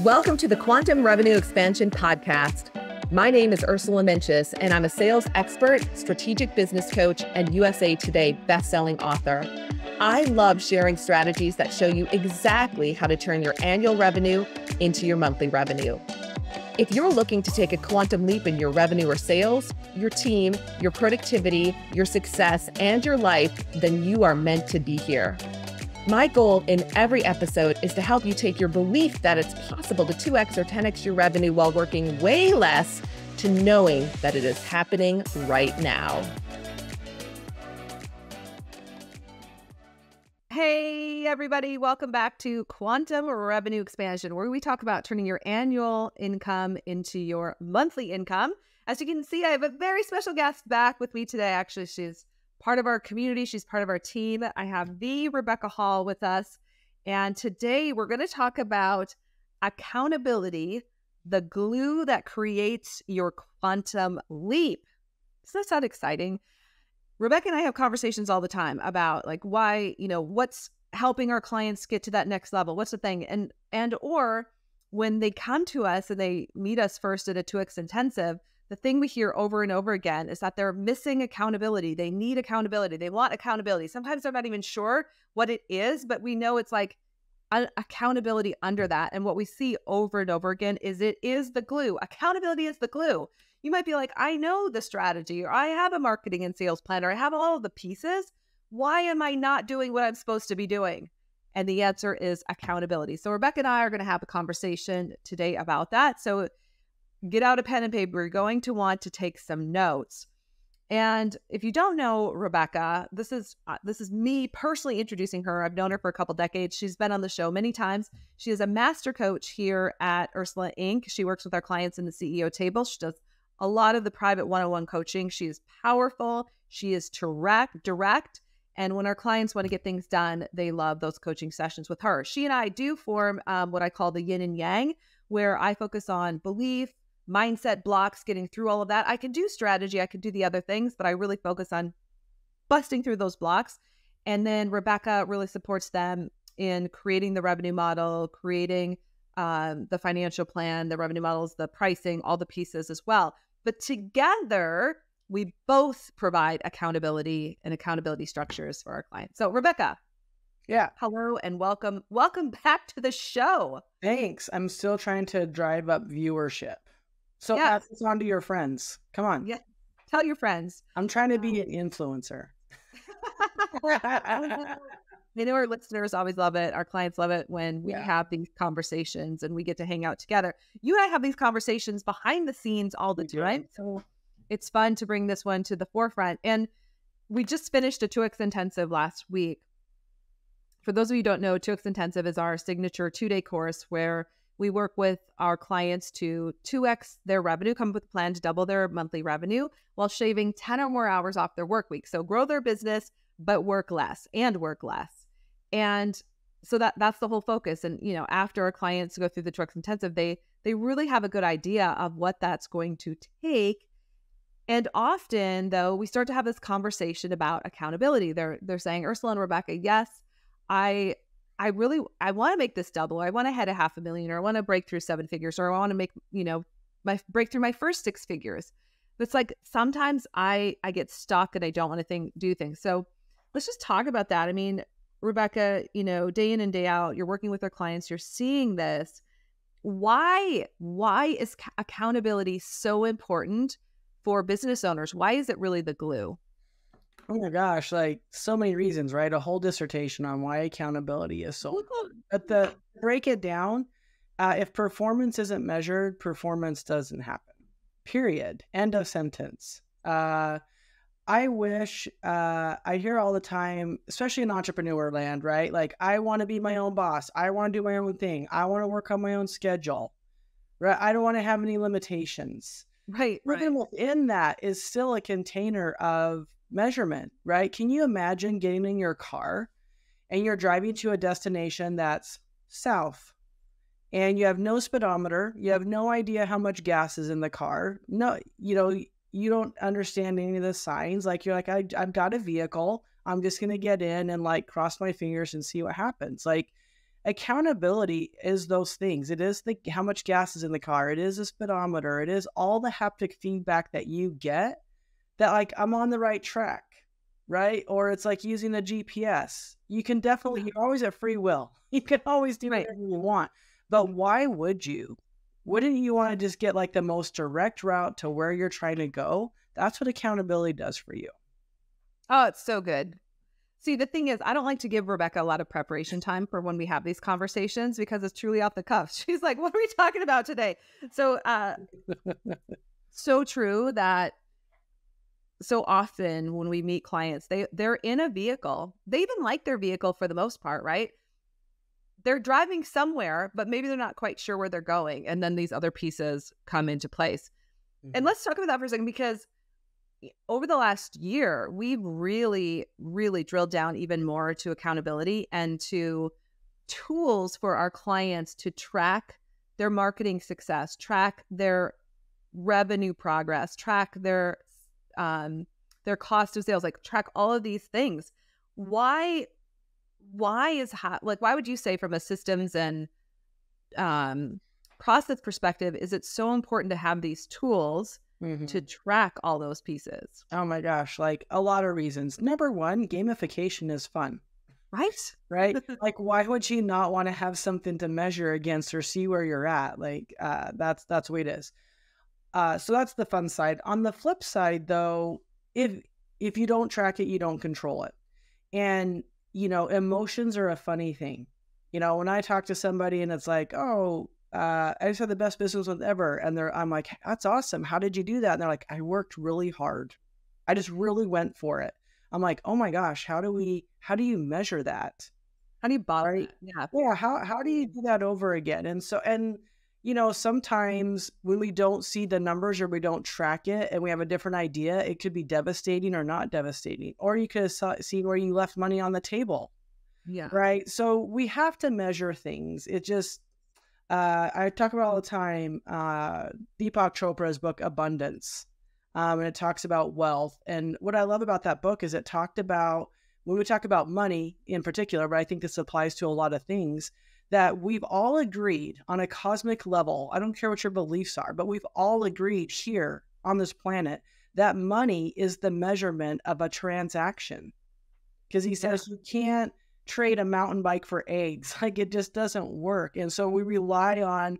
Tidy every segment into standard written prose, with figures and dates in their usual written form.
Welcome to the Quantum Revenue Expansion Podcast. My name is Ursula Inc, and I'm a sales expert, strategic business coach, and USA Today bestselling author. I love sharing strategies that show you exactly how to turn your annual revenue into your monthly revenue. If you're looking to take a quantum leap in your revenue or sales, your team, your productivity, your success, and your life, then you are meant to be here. My goal in every episode is to help you take your belief that it's possible to 2x or 10x your revenue while working way less to knowing that it is happening right now. Hey, everybody. Welcome back to Quantum Revenue Expansion, where we talk about turning your annual income into your monthly income. As you can see, I have a very special guest back with me today. Actually, she's part of our community. She's part of our team. I have the Rebekah Hall with us. And today we're going to talk about accountability, the glue that creates your quantum leap. Doesn't that sound exciting? Rebekah and I have conversations all the time about like why, what's helping our clients get to that next level. What's the thing? Or when they come to us and they meet us first at a 2X intensive, the thing we hear over and over again is that they're missing accountability. They need accountability. They want accountability. Sometimes they're not even sure what it is, but we know it's like accountability under that. And what we see over and over again is it is the glue. Accountability is the glue. You might be like, I know the strategy, or I have a marketing and sales plan, or I have all of the pieces. Why am I not doing what I'm supposed to be doing? And the answer is accountability. So Rebekah and I are going to have a conversation today about that. So get out a pen and paper. You're going to want to take some notes. And if you don't know Rebekah, this is me personally introducing her. I've known her for a couple decades. She's been on the show many times. She is a master coach here at Ursula Inc. She works with our clients in the CEO table. She does a lot of the private one-on-one coaching. She is powerful. She is direct. And when our clients want to get things done, they love those coaching sessions with her. She and I do form what I call the yin and yang, where I focus on belief, mindset blocks, getting through all of that. I can do strategy, I can do the other things, but I really focus on busting through those blocks. And then Rebekah really supports them in creating the revenue model, creating the financial plan, the revenue models, the pricing, all the pieces as well. But together, we both provide accountability and accountability structures for our clients. So Rebekah. Yeah. Hello and welcome. Welcome back to the show. Thanks. I'm still trying to drive up viewership. So pass this on to your friends. Come on. Yeah. Tell your friends. I'm trying to be an influencer. I know our listeners always love it. Our clients love it when we have these conversations and we get to hang out together. You and I have these conversations behind the scenes all the time. So it's fun to bring this one to the forefront. And we just finished a 2X intensive last week. For those of you who don't know, 2X intensive is our signature 2-day course where we work with our clients to 2X their revenue, come up with a plan to double their monthly revenue while shaving 10 or more hours off their work week. So grow their business, but work less. And so that's the whole focus. And, after our clients go through the 2X intensive, they really have a good idea of what that's going to take. And often, though, we start to have this conversation about accountability. They're saying, Ursula and Rebekah, yes, I want to make this double. I want to hit $500,000, or I want to break through 7 figures, or I want to make, break through my first 6 figures. It's like sometimes I get stuck and I don't want to do things. So let's just talk about that. I mean, Rebekah, day in and day out, you're working with our clients, you're seeing this. Why is accountability so important for business owners? Why is it really the glue? Oh my gosh, like so many reasons, right? A whole dissertation on why accountability is so important. But break it down, if performance isn't measured, performance doesn't happen. Period. End of sentence. I wish, I hear all the time, especially in entrepreneur land, right? Like, I want to be my own boss. I want to do my own thing. I want to work on my own schedule, right? I don't want to have any limitations. Right. Even within that is still a container of measurement, right? Can you imagine getting in your car and you're driving to a destination that's south and you have no speedometer, you have no idea how much gas is in the car. No, you don't understand any of the signs. Like, you're like, I've got a vehicle. I'm just going to get in and like cross my fingers and see what happens. Like, accountability is those things. It is the how much gas is in the car. It is a speedometer. It is all the haptic feedback that you get that like I'm on the right track, right? Or it's like using a GPS. You can definitely, you're always at free will. You can always do whatever you want. But why would you? Wouldn't you want to just get like the most direct route to where you're trying to go? That's what accountability does for you. Oh, it's so good. See, the thing is, I don't like to give Rebekah a lot of preparation time for when we have these conversations because it's truly off the cuff. She's like, what are we talking about today? So, so true that so often when we meet clients, they're in a vehicle. They even like their vehicle for the most part, right? They're driving somewhere, but maybe they're not quite sure where they're going. And then these other pieces come into place. And let's talk about that for a second, because over the last year, we've really, really drilled down even more to accountability and to tools for our clients to track their marketing success, track their revenue progress, track their cost of sales, like track all of these things. Why is why would you say from a systems and process perspective, is it so important to have these tools to track all those pieces? Oh my gosh, like a lot of reasons. Number one, gamification is fun. Right? Right? Like, why would you not want to have something to measure against or see where you're at? Like, that's the way it is. So that's the fun side. On the flip side, though, if you don't track it, you don't control it. And, you know, emotions are a funny thing. You know, when I talk to somebody and it's like, oh, I just had the best business month ever. And I'm like, that's awesome. How did you do that? And they're like, I worked really hard. I just really went for it. I'm like, oh my gosh, how do you measure that? How do you bottle Right? it? Yeah. How do you do that over again? And you know, sometimes when we don't see the numbers or we don't track it and we have a different idea, it could be devastating or not devastating. Or you could have seen where you left money on the table. Yeah. Right. So we have to measure things. It just, I talk about all the time, Deepak Chopra's book, Abundance. And it talks about wealth. And what I love about that book is it talked about, when we talk about money in particular, but I think this applies to a lot of things, that we've all agreed on a cosmic level. I don't care what your beliefs are, but we've all agreed here on this planet that money is the measurement of a transaction. Because he says you can't trade a mountain bike for eggs. Like, it just doesn't work. And so we rely on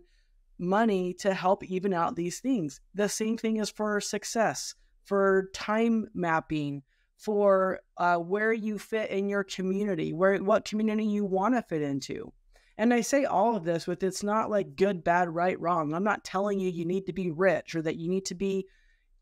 money to help even out these things. The same thing is for success, for time mapping, for where you fit in your community, what community you want to fit into. And I say all of this with, it's not like good, bad, right, wrong. I'm not telling you need to be rich or that you need to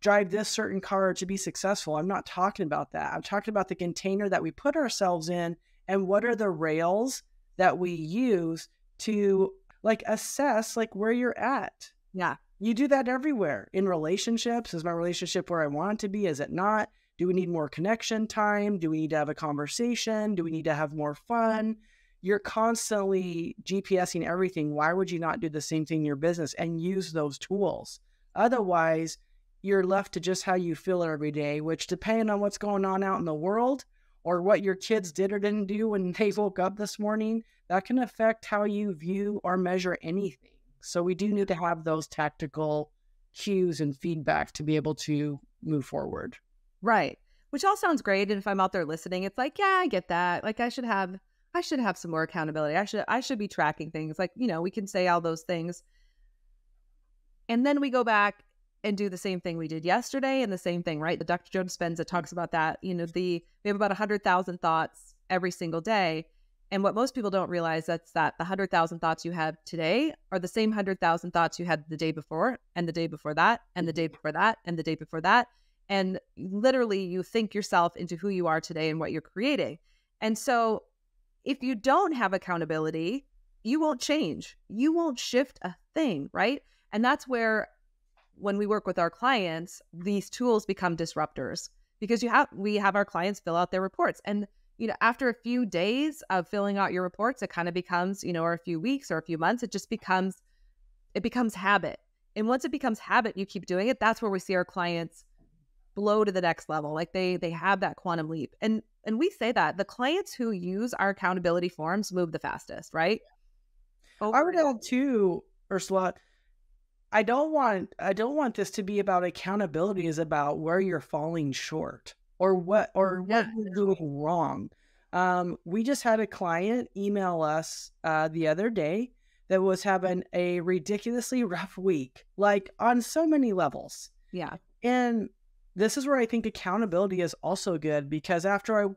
drive this certain car to be successful. I'm not talking about that. I'm talking about the container that we put ourselves in and what are the rails that we use to like assess like where you're at. Yeah. You do that everywhere. In relationships, is my relationship where I want it to be? Is it not? Do we need more connection time? Do we need to have a conversation? Do we need to have more fun? You're constantly GPSing everything. Why would you not do the same thing in your business and use those tools? Otherwise, you're left to just how you feel every day, which depending on what's going on out in the world or what your kids did or didn't do when they woke up this morning, that can affect how you view or measure anything. So we do need to have those tactical cues and feedback to be able to move forward. Right. Which all sounds great. And if I'm out there listening, it's like, yeah, I get that. Like I should have some more accountability. I should be tracking things. Like, you know, we can say all those things. And then we go back and do the same thing we did yesterday and the same thing, right? The Dr. Joe Dispenza talks about that. You know, we have about 100,000 thoughts every single day. And what most people don't realize that's that the 100,000 thoughts you have today are the same 100,000 thoughts you had the day before and the day before that and the day before that and the day before that. And literally you think yourself into who you are today and what you're creating. And so if you don't have accountability, you won't change. You won't shift a thing, right? And that's where when we work with our clients, these tools become disruptors because we have our clients fill out their reports. And, you know, after a few days of filling out your reports, it kind of becomes, you know, or a few weeks or a few months, it becomes habit. And once it becomes habit, you keep doing it. That's where we see our clients blow to the next level. Like they have that quantum leap. And we say that the clients who use our accountability forms move the fastest, right? I would Overall. add too, Ursula, I don't want this to be about accountability is about where you're falling short or what Yeah. you're doing wrong. We just had a client email us the other day that was having a ridiculously rough week, like on so many levels. Yeah. And this is where I think accountability is also good because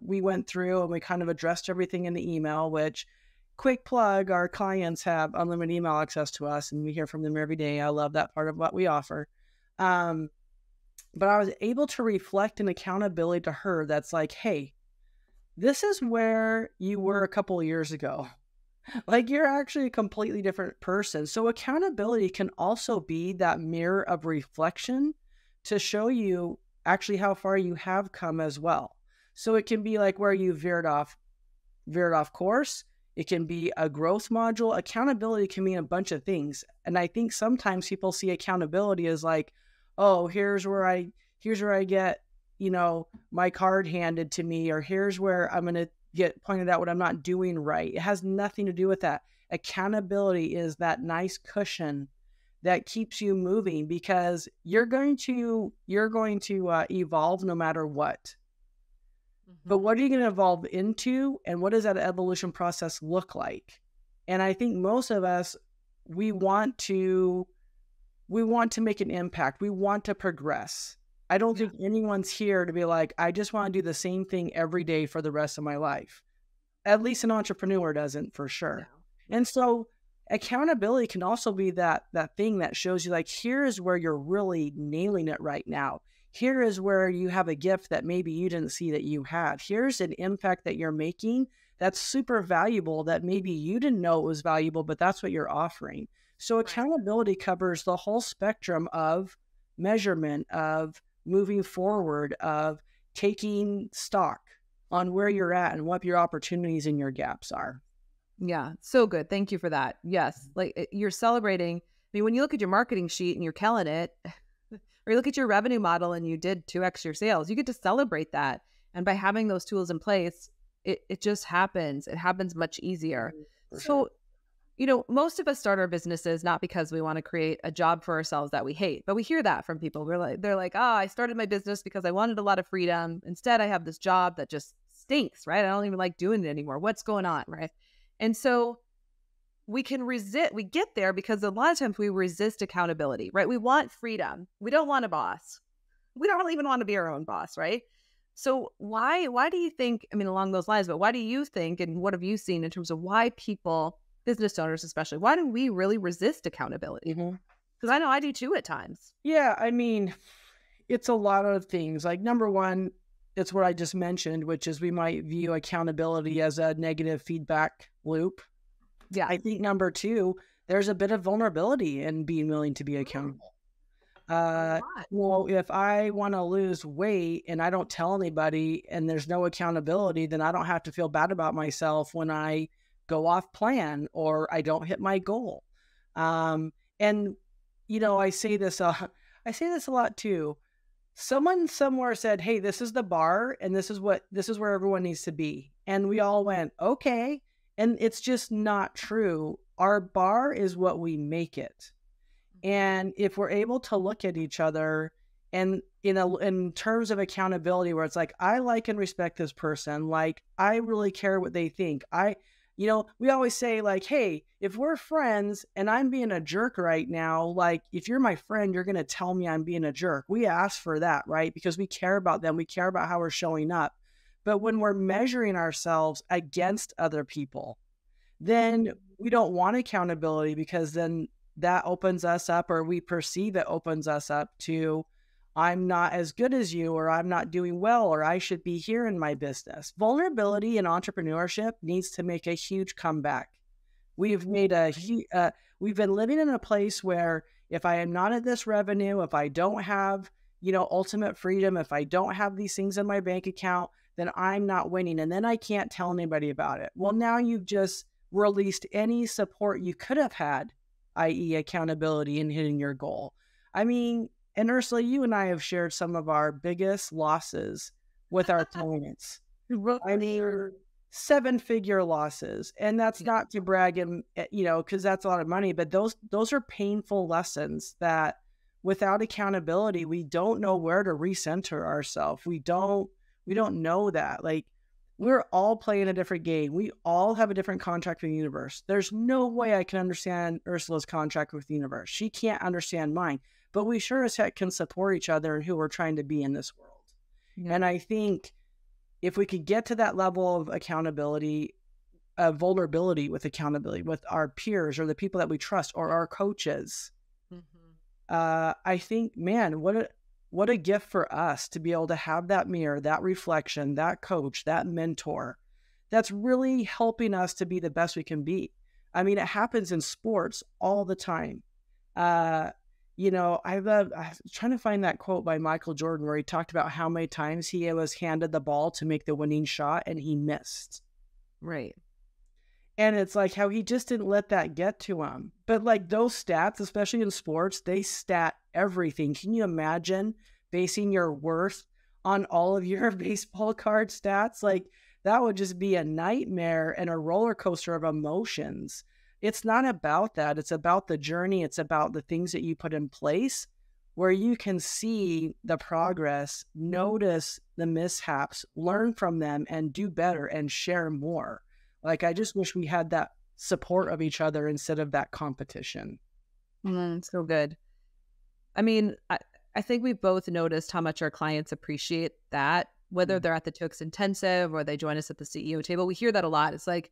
we went through and we kind of addressed everything in the email, which quick plug, our clients have unlimited email access to us and we hear from them every day. I love that part of what we offer. Um, but I was able to reflect an accountability to her that's like, hey, this is where you were a couple of years ago. Like you're actually a completely different person. So accountability can also be that mirror of reflection to show you actually how far you have come as well. So it can be like where you veered off course. It can be a growth module. Accountability can mean a bunch of things. And I think sometimes people see accountability as like, oh, here's where I get, my card handed to me, or here's where I'm going to get pointed out what I'm not doing right. It has nothing to do with that. Accountability is that nice cushion that keeps you moving because you're going to evolve no matter what. But what are you going to evolve into, and what does that evolution process look like? And I think most of us, we want to make an impact. We want to progress. I don't think anyone's here to be like, I just want to do the same thing every day for the rest of my life. At least an entrepreneur doesn't, for sure. And so accountability can also be that thing that shows you like, here is where you're really nailing it right now. Here is where you have a gift that maybe you didn't see that you had. Here's an impact that you're making that's super valuable that maybe you didn't know it was valuable, but that's what you're offering. So accountability covers the whole spectrum of measurement, of moving forward, of taking stock on where you're at and what your opportunities and your gaps are. Yeah, so good. Thank you for that. Yes, like you're celebrating. I mean, when you look at your marketing sheet and you're killing it, or you look at your revenue model and you did 2x your sales, you get to celebrate that. And by having those tools in place, it just happens. It happens much easier. For So, most of us start our businesses not because we want to create a job for ourselves that we hate, but we hear that from people. They're like, oh, I started my business because I wanted a lot of freedom. Instead, I have this job that just stinks, right? I don't even like doing it anymore. What's going on, right? And so we can resist, we get there because a lot of times we resist accountability, right? We want freedom. We don't want a boss. We don't really even want to be our own boss, right? So why do you think, I mean, along those lines, but why do you think, and what have you seen in terms of why people, business owners especially, why do we really resist accountability? Because I know I do too at times. Yeah, I mean, it's a lot of things. Like number one, it's what I just mentioned, which is we might view accountability as a negative feedback loop. Yeah. I think number two, there's a bit of vulnerability in being willing to be accountable. Well, if I want to lose weight and I don't tell anybody and there's no accountability, then I don't have to feel bad about myself when I go off plan or I don't hit my goal. And I say this a lot too. Someone somewhere said, "Hey, this is the bar and this is where everyone needs to be." And we all went, "Okay." And it's just not true. Our bar is what we make it. And if we're able to look at each other and in terms of accountability, where it's like, I like and respect this person, like I really care what they think. We always say like, hey, if we're friends and I'm being a jerk right now, like if you're my friend, you're going to tell me I'm being a jerk. We ask for that, right? Because we care about them. We care about how we're showing up. But when we're measuring ourselves against other people, then we don't want accountability because then that opens us up, or we perceive it opens us up to, I'm not as good as you, or I'm not doing well, or I should be here in my business. Vulnerability in entrepreneurship needs to make a huge comeback. We've made we've been living in a place where if I am not at this revenue, if I don't have, ultimate freedom, if I don't have these things in my bank account, then I'm not winning. And then I can't tell anybody about it. Well, now you've just released any support you could have had, i.e. accountability in hitting your goal. I mean, and Ursula, you and I have shared some of our biggest losses with our clients. I mean, seven-figure losses. And that's not to brag, and because that's a lot of money, but those are painful lessons that without accountability, we don't know where to recenter ourselves. We don't know that. Like, we're all playing a different game. We all have a different contract with the universe. There's no way I can understand Ursula's contract with the universe. She can't understand mine, but we sure as heck can support each other and who we're trying to be in this world. Yeah. And I think if we could get to that level of accountability, vulnerability with accountability with our peers or the people that we trust or our coaches, I think, man, what a gift for us to be able to have that mirror, that reflection, that coach, that mentor that's really helping us to be the best we can be. I mean, it happens in sports all the time. I was trying to find that quote by Michael Jordan where he talked about how many times he was handed the ball to make the winning shot and he missed. Right. And it's like how he just didn't let that get to him. But like those stats, especially in sports, they stat everything. Can you imagine basing your worth on all of your baseball card stats? Like, that would just be a nightmare and a roller coaster of emotions. It's not about that. It's about the journey. It's about the things that you put in place where you can see the progress, notice the mishaps, learn from them, and do better and share more. Like, I just wish we had that support of each other instead of that competition. So good. I mean, I think we've both noticed how much our clients appreciate that, whether they're at the Tooks Intensive or they join us at the CEO table. We hear that a lot. It's like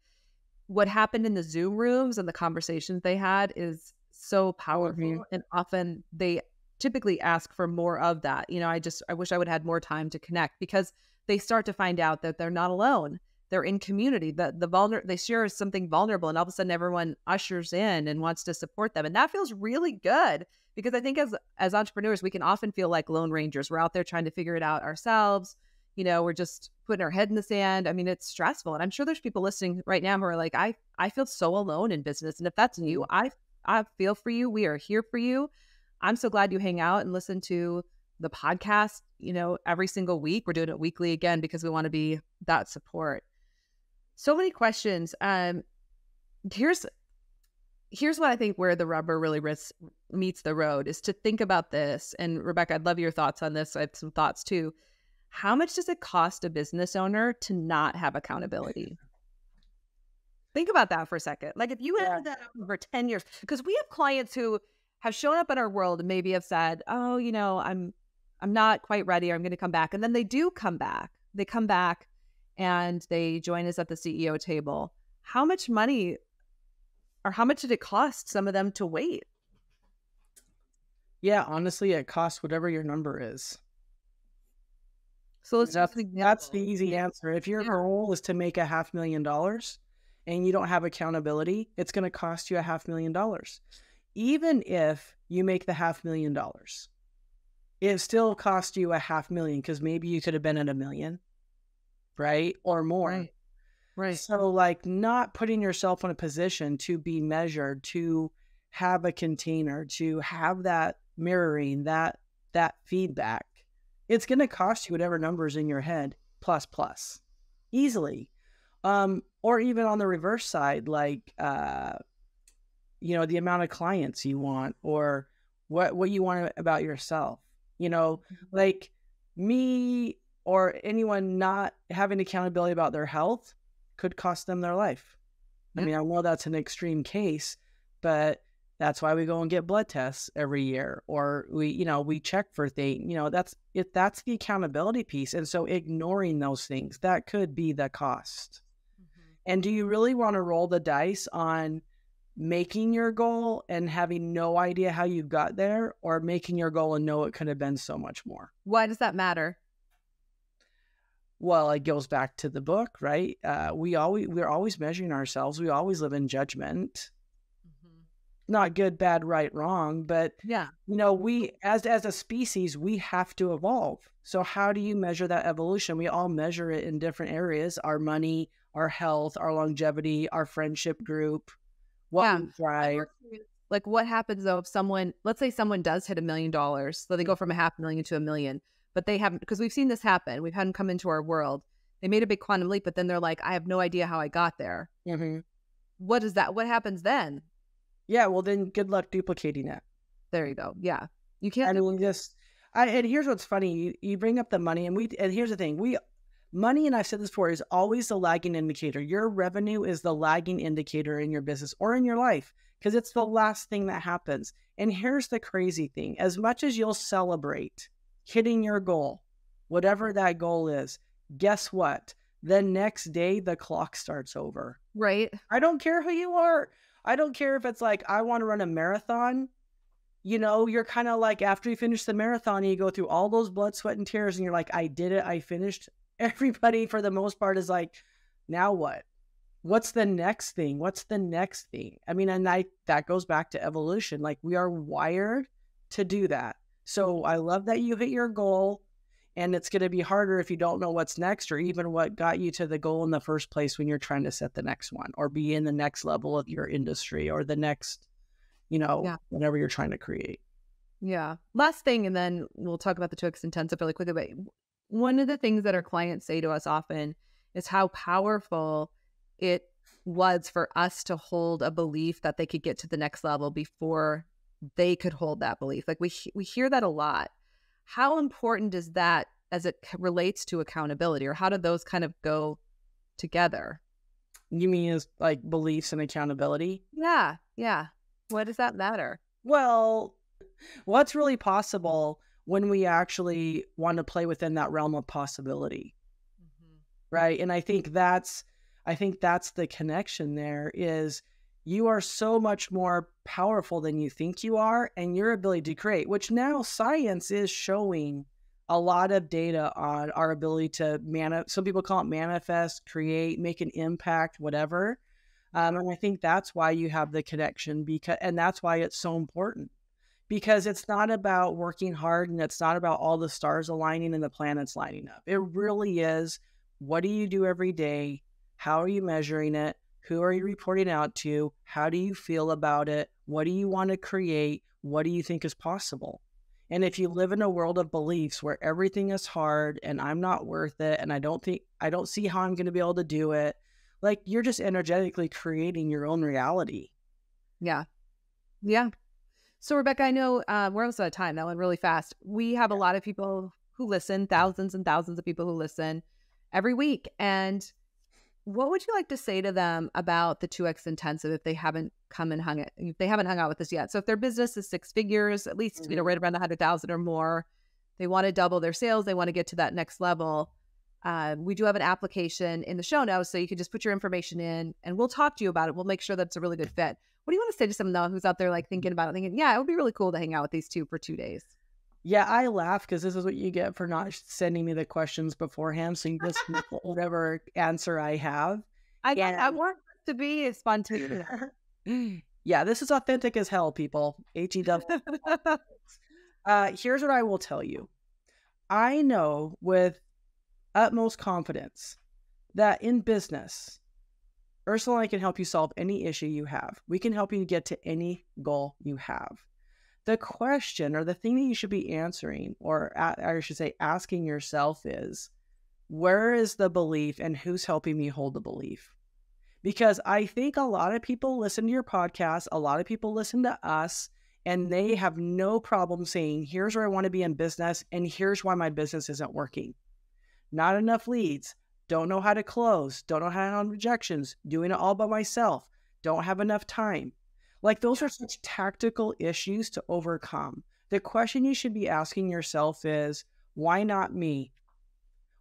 what happened in the Zoom rooms and the conversations they had is so powerful. And often they typically ask for more of that. I wish I would have had more time to connect because they start to find out that they're not alone. They're in community, they share something vulnerable, and all of a sudden everyone ushers in and wants to support them. And that feels really good because I think as entrepreneurs, we can often feel like lone rangers. We're out there trying to figure it out ourselves. We're just putting our head in the sand. I mean, it's stressful. And I'm sure there's people listening right now who are like, I feel so alone in business. And if that's you, I feel for you. We are here for you. I'm so glad you hang out and listen to the podcast, every single week. We're doing it weekly again because we want to be that support. So many questions. Here's what I think where the rubber really meets the road is to think about this. And Rebekah, I'd love your thoughts on this. I have some thoughts too. How much does it cost a business owner to not have accountability? Think about that for a second. Like if you had that over 10 years, because we have clients who have shown up in our world and maybe have said, oh, I'm not quite ready, or I'm going to come back. And then they do come back. They come back and they join us at the CEO table. How much money or how much did it cost some of them to wait? Yeah, honestly, it costs whatever your number is. So that's the easy answer. If your goal is to make $500,000 and you don't have accountability, it's going to cost you $500,000. Even if you make the $500,000, it still cost you $500,000 because maybe you could have been at $1 million. Right? Or more. Right. So like not putting yourself in a position to be measured, to have a container, to have that mirroring, that feedback, it's going to cost you whatever numbers in your head plus easily. Or even on the reverse side, like, the amount of clients you want or what you want about yourself, like me, or anyone not having accountability about their health could cost them their life. I mean, I know that's an extreme case, but that's why we go and get blood tests every year, or we check for things. That's the accountability piece. And so ignoring those things, that could be the cost. And do you really want to roll the dice on making your goal and having no idea how you got there, or making your goal and know it could have been so much more? Why does that matter? Well, it goes back to the book, right? We're always measuring ourselves. We always live in judgment. Not good, bad, right, wrong, but we as a species, we have to evolve. So how do you measure that evolution? We all measure it in different areas: our money, our health, our longevity, our friendship group, what we thrive. Like what happens though if let's say someone does hit $1 million, so they go from $500,000 to $1 million. But they haven't, because we've seen this happen. We've had them come into our world. they made a big quantum leap, but then they're like, I have no idea how I got there. Mm-hmm. What is that? What happens then? Yeah, well then good luck duplicating it. There you go. Yeah. You can't. I mean, and here's what's funny. You bring up the money, and here's the thing. Money, and I've said this before, is always the lagging indicator. Your revenue is the lagging indicator in your business or in your life because it's the last thing that happens. And here's the crazy thing. As much as you'll celebrate hitting your goal, whatever that goal is, guess what? The next day, the clock starts over. Right. I don't care who you are. I don't care if it's like, I want to run a marathon. You know, you're kind of like, after you finish the marathon, you go through all those blood, sweat, and tears, and you're like, I did it. I finished. Everybody, for the most part, is like, now what? What's the next thing? What's the next thing? I mean, and that goes back to evolution. Like, we are wired to do that. So I love that you hit your goal, and it's going to be harder if you don't know what's next or even what got you to the goal in the first place when you're trying to set the next one or be in the next level of your industry or the next, whatever you're trying to create. Yeah. Last thing, and then we'll talk about the 2X Intensive really quickly, but one of the things that our clients say to us often is how powerful it was for us to hold a belief that they could get to the next level before they could hold that belief. Like we hear that a lot. How important is that as it relates to accountability, or how do those kind of go together? You mean as like beliefs and accountability? Yeah. Yeah. What does that matter? Well, what's really possible when we actually want to play within that realm of possibility, right? And I think that's the connection there is you are so much more powerful than you think you are, and your ability to create, which now science is showing a lot of data on our ability to some people call it manifest, create, make an impact, whatever. And I think that's why you have the connection and that's why it's so important. Because it's not about working hard and it's not about all the stars aligning and the planets lining up. It really is, what do you do every day? How are you measuring it? Who are you reporting out to? How do you feel about it? What do you want to create? What do you think is possible? And if you live in a world of beliefs where everything is hard and I'm not worth it and I don't see how I'm going to be able to do it, like you're just energetically creating your own reality. Yeah. Yeah. So, Rebekah, I know we're almost out of time. That went really fast. We have a lot of people who listen, thousands and thousands of people who listen every week. And what would you like to say to them about the 2X Intensive if they haven't hung out with us yet? So if their business is 6 figures, at least, right around 100,000 or more, they want to double their sales, they want to get to that next level. We do have an application in the show notes, so you can just put your information in and we'll talk to you about it. We'll make sure that it's a really good fit. What do you want to say to someone who's out there like thinking about it, thinking, yeah, it would be really cool to hang out with these two for 2 days? Yeah, I laugh because this is what you get for not sending me the questions beforehand. So you just whatever answer I have. I want to be spontaneous. Yeah, this is authentic as hell, people. HEW. Here's what I will tell you. I know with utmost confidence that in business, Ursula and I can help you solve any issue you have. We can help you get to any goal you have. The question or the thing that you should be answering, or I should say asking yourself is, where is the belief and who's helping me hold the belief? Because I think a lot of people listen to your podcast, a lot of people listen to us, and they have no problem saying, here's where I want to be in business, and here's why my business isn't working. Not enough leads, don't know how to close, don't know how to handle rejections, doing it all by myself, don't have enough time. Like those are such tactical issues to overcome. The question you should be asking yourself is, why not me?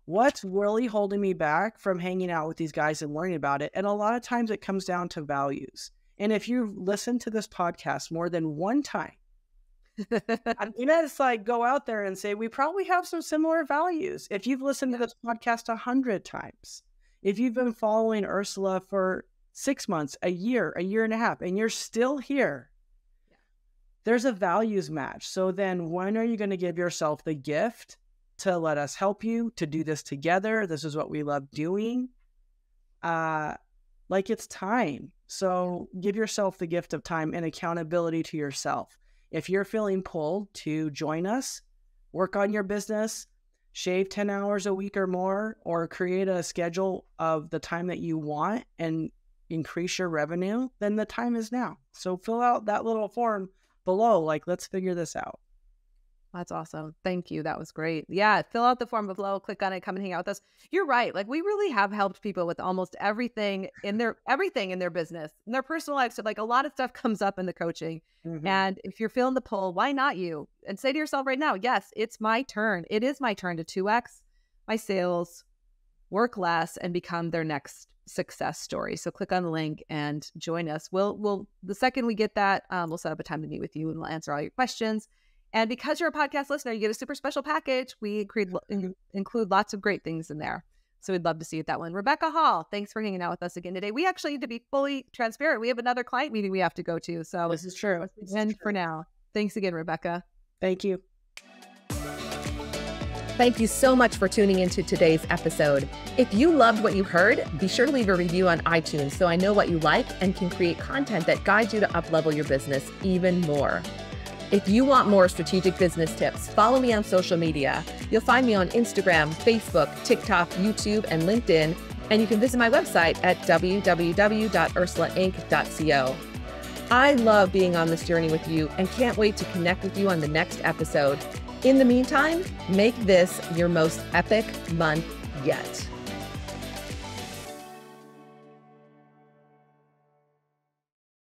What's really holding me back from hanging out with these guys and learning about it? And a lot of times it comes down to values. And if you've listened to this podcast more than one time, I'm gonna just like go out there and say, we probably have some similar values. If you've listened to this podcast 100 times, if you've been following Ursula for 6 months, a year and a half, and you're still here, there's a values match. So then when are you going to give yourself the gift to let us help you to do this together? This is what we love doing. Like it's time. So give yourself the gift of time and accountability to yourself. If you're feeling pulled to join us, work on your business, shave 10 hours a week or more, or create a schedule of the time that you want and increase your revenue, then the time is now. So fill out that little form below. Like, let's figure this out. That's awesome. Thank you. That was great. Yeah. Fill out the form below, click on it, come and hang out with us. You're right. Like, we really have helped people with almost everything in their business, in their personal life. So like, a lot of stuff comes up in the coaching. And if you're feeling the pull, why not you? And say to yourself right now, yes, it's my turn. It is my turn to 2x my sales, work less, and become their next success story. So click on the link and join us. We'll the second we get that, we'll set up a time to meet with you and we'll answer all your questions. And because you're a podcast listener, you get a super special package. We include lots of great things in there. So we'd love to see you at that one. Rebekah Hall, thanks for hanging out with us again today. We actually need to be fully transparent. We have another client meeting we have to go to. So this is true. And for now, thanks again, Rebekah. Thank you. Thank you so much for tuning into today's episode. If you loved what you heard, be sure to leave a review on iTunes so I know what you like and can create content that guides you to uplevel your business even more. If you want more strategic business tips, follow me on social media. You'll find me on Instagram, Facebook, TikTok, YouTube, and LinkedIn. And you can visit my website at www.ursulainc.co. I love being on this journey with you and can't wait to connect with you on the next episode. In the meantime, make this your most epic month yet.